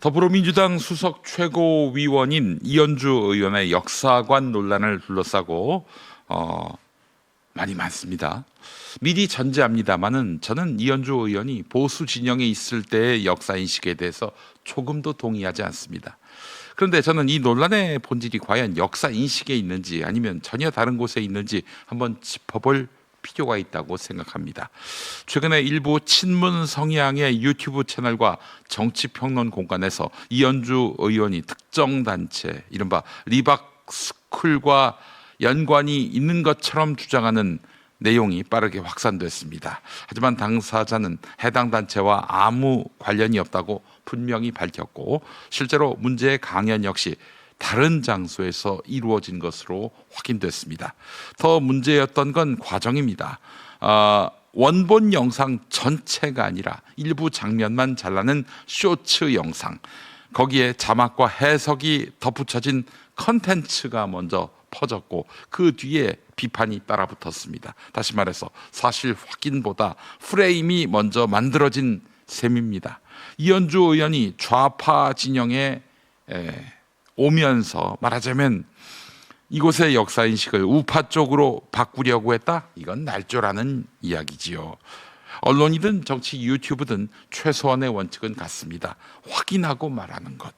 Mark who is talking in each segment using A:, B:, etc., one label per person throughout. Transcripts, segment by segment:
A: 더불어민주당 수석 최고위원인 이현주 의원의 역사관 논란을 둘러싸고 말이 많습니다. 미리 전제합니다마는 저는 이현주 의원이 보수 진영에 있을 때의 역사 인식에 대해서 조금도 동의하지 않습니다. 그런데 저는 이 논란의 본질이 과연 역사 인식에 있는지 아니면 전혀 다른 곳에 있는지 한번 짚어볼 필요가 있다고 생각합니다. 최근에 일부 친문 성향의 유튜브 채널과 정치평론 공간에서 이현주 의원이 특정 단체 이른바 리박스쿨과 연관이 있는 것처럼 주장하는 내용이 빠르게 확산됐습니다. 하지만 당사자는 해당 단체와 아무 관련이 없다고 분명히 밝혔고 실제로 문제의 강연 역시 다른 장소에서 이루어진 것으로 확인됐습니다. 더 문제였던 건 과정입니다. 원본 영상 전체가 아니라 일부 장면만 잘라낸 쇼츠 영상, 거기에 자막과 해석이 덧붙여진 컨텐츠가 먼저 퍼졌고 그 뒤에 비판이 따라붙었습니다. 다시 말해서 사실 확인보다 프레임이 먼저 만들어진 셈입니다. 이현주 의원이 좌파 진영에 오면서 말하자면 이곳의 역사인식을 우파 쪽으로 바꾸려고 했다? 이건 날조라는 이야기지요. 언론이든 정치 유튜브든 최소한의 원칙은 같습니다. 확인하고 말하는 것,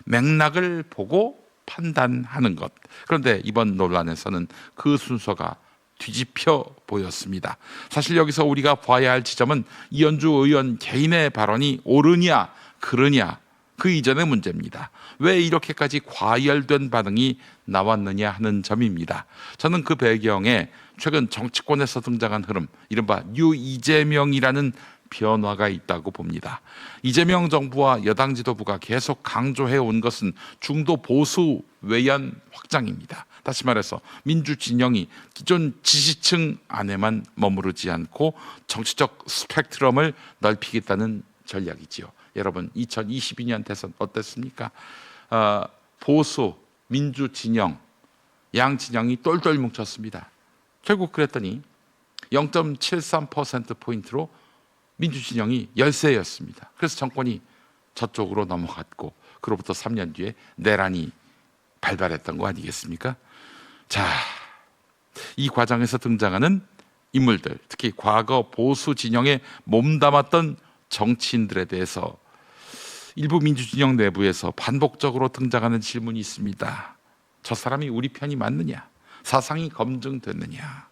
A: 맥락을 보고 판단하는 것. 그런데 이번 논란에서는 그 순서가 뒤집혀 보였습니다. 사실 여기서 우리가 봐야 할 지점은 이현주 의원 개인의 발언이 옳으냐 그르냐 그 이전의 문제입니다. 왜 이렇게까지 과열된 반응이 나왔느냐 하는 점입니다. 저는 그 배경에 최근 정치권에서 등장한 흐름, 이른바 뉴 이재명이라는 변화가 있다고 봅니다. 이재명 정부와 여당 지도부가 계속 강조해 온 것은 중도 보수 외연 확장입니다. 다시 말해서 민주 진영이 기존 지지층 안에만 머무르지 않고 정치적 스펙트럼을 넓히겠다는 전략이지요. 여러분 2022년 대선 어땠습니까? 보수, 민주 진영, 양 진영이 똘똘 뭉쳤습니다. 결국 그랬더니 0.73%포인트로 민주 진영이 열세였습니다. 그래서 정권이 저쪽으로 넘어갔고 그로부터 3년 뒤에 내란이 발발했던 거 아니겠습니까? 자, 이 과정에서 등장하는 인물들, 특히 과거 보수 진영에 몸담았던 정치인들에 대해서 일부 민주진영 내부에서 반복적으로 등장하는 질문이 있습니다. 저 사람이 우리 편이 맞느냐? 사상이 검증됐느냐?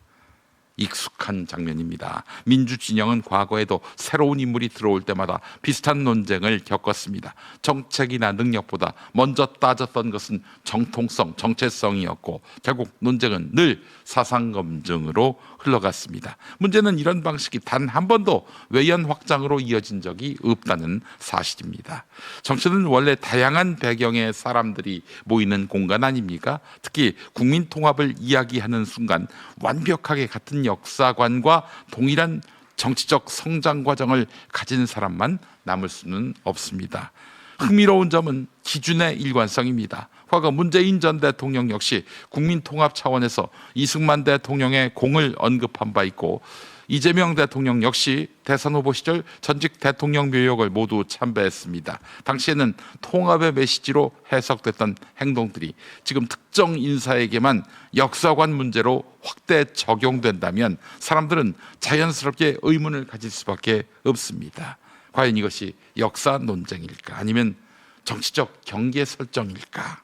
A: 익숙한 장면입니다. 민주진영은 과거에도 새로운 인물이 들어올 때마다 비슷한 논쟁을 겪었습니다. 정책이나 능력보다 먼저 따졌던 것은 정통성, 정체성이었고 결국 논쟁은 늘 사상 검증으로 흘러갔습니다. 문제는 이런 방식이 단 한 번도 외연 확장으로 이어진 적이 없다는 사실입니다. 정치는 원래 다양한 배경의 사람들이 모이는 공간 아닙니까? 특히 국민 통합을 이야기하는 순간 완벽하게 같은 역사관과 동일한 정치적 성장 과정을 가진 사람만 남을 수는 없습니다. 흥미로운 점은 기준의 일관성입니다. 과거 문재인 전 대통령 역시 국민 통합 차원에서 이승만 대통령의 공을 언급한 바 있고 이재명 대통령 역시 대선 후보 시절 전직 대통령 묘역을 모두 참배했습니다. 당시에는 통합의 메시지로 해석됐던 행동들이 지금 특정 인사에게만 역사관 문제로 확대 적용된다면 사람들은 자연스럽게 의문을 가질 수밖에 없습니다. 과연 이것이 역사 논쟁일까? 아니면 정치적 경계 설정일까?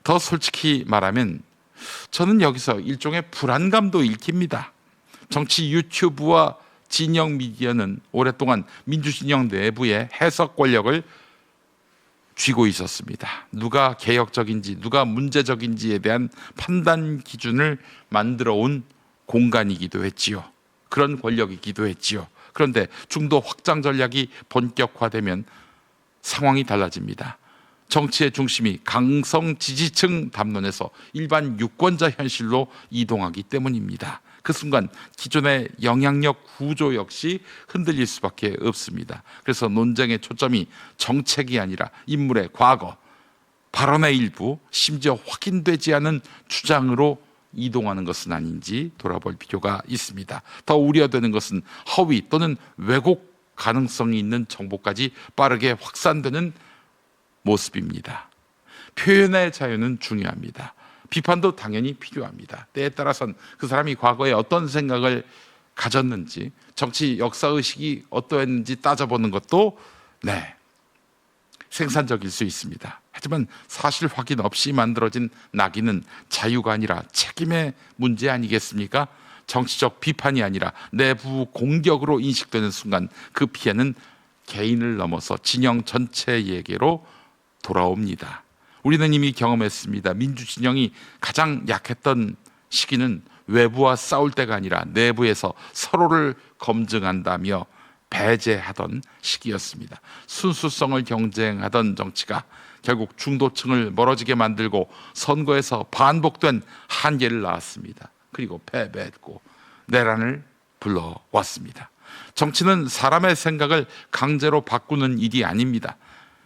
A: 더 솔직히 말하면 저는 여기서 일종의 불안감도 읽힙니다. 정치 유튜브와 진영 미디어는 오랫동안 민주진영 내부의 해석 권력을 쥐고 있었습니다. 누가 개혁적인지 누가 문제적인지에 대한 판단 기준을 만들어 온 공간이기도 했지요. 그런 권력이기도 했지요. 그런데 중도 확장 전략이 본격화되면 상황이 달라집니다. 정치의 중심이 강성 지지층 담론에서 일반 유권자 현실로 이동하기 때문입니다. 그 순간 기존의 영향력 구조 역시 흔들릴 수밖에 없습니다. 그래서 논쟁의 초점이 정책이 아니라 인물의 과거, 발언의 일부, 심지어 확인되지 않은 주장으로 이동하는 것은 아닌지 돌아볼 필요가 있습니다. 더 우려되는 것은 허위 또는 왜곡 가능성이 있는 정보까지 빠르게 확산되는 모습입니다. 표현의 자유는 중요합니다. 비판도 당연히 필요합니다. 때에 따라서는 그 사람이 과거에 어떤 생각을 가졌는지, 정치 역사의식이 어떠했는지 따져보는 것도 생산적일 수 있습니다. 하지만 사실 확인 없이 만들어진 낙인은 자유가 아니라 책임의 문제 아니겠습니까? 정치적 비판이 아니라 내부 공격으로 인식되는 순간 그 피해는 개인을 넘어서 진영 전체에게로 돌아옵니다. 우리는 이미 경험했습니다. 민주진영이 가장 약했던 시기는 외부와 싸울 때가 아니라 내부에서 서로를 검증한다며 배제하던 시기였습니다. 순수성을 경쟁하던 정치가 결국 중도층을 멀어지게 만들고 선거에서 반복된 한계를 낳았습니다. 그리고 패배했고 내란을 불러왔습니다. 정치는 사람의 생각을 강제로 바꾸는 일이 아닙니다.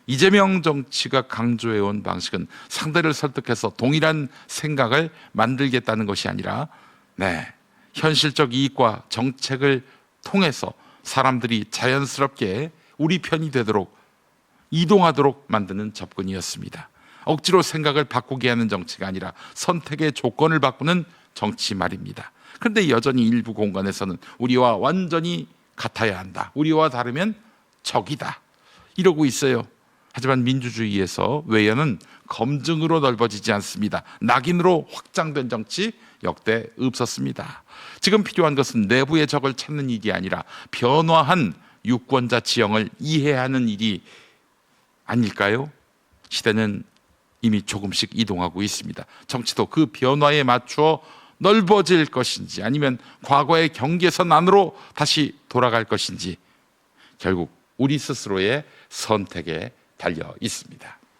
A: 이재명 정치가 강조해온 방식은 상대를 설득해서 동일한 생각을 만들겠다는 것이 아니라 현실적 이익과 정책을 통해서 사람들이 자연스럽게 우리 편이 되도록 이동하도록 만드는 접근이었습니다. 억지로 생각을 바꾸게 하는 정치가 아니라 선택의 조건을 바꾸는 정치 말입니다. 그런데 여전히 일부 공간에서는 우리와 완전히 같아야 한다, 우리와 다르면 적이다, 이러고 있어요. 하지만 민주주의에서 외연은 검증으로 넓어지지 않습니다. 낙인으로 확장된 정치 역대 없었습니다. 지금 필요한 것은 내부의 적을 찾는 일이 아니라 변화한 유권자 지형을 이해하는 일이 아닐까요? 시대는 이미 조금씩 이동하고 있습니다. 정치도 그 변화에 맞추어 넓어질 것인지 아니면 과거의 경계선 안으로 다시 돌아갈 것인지 결국 우리 스스로의 선택에 달려 있습니다.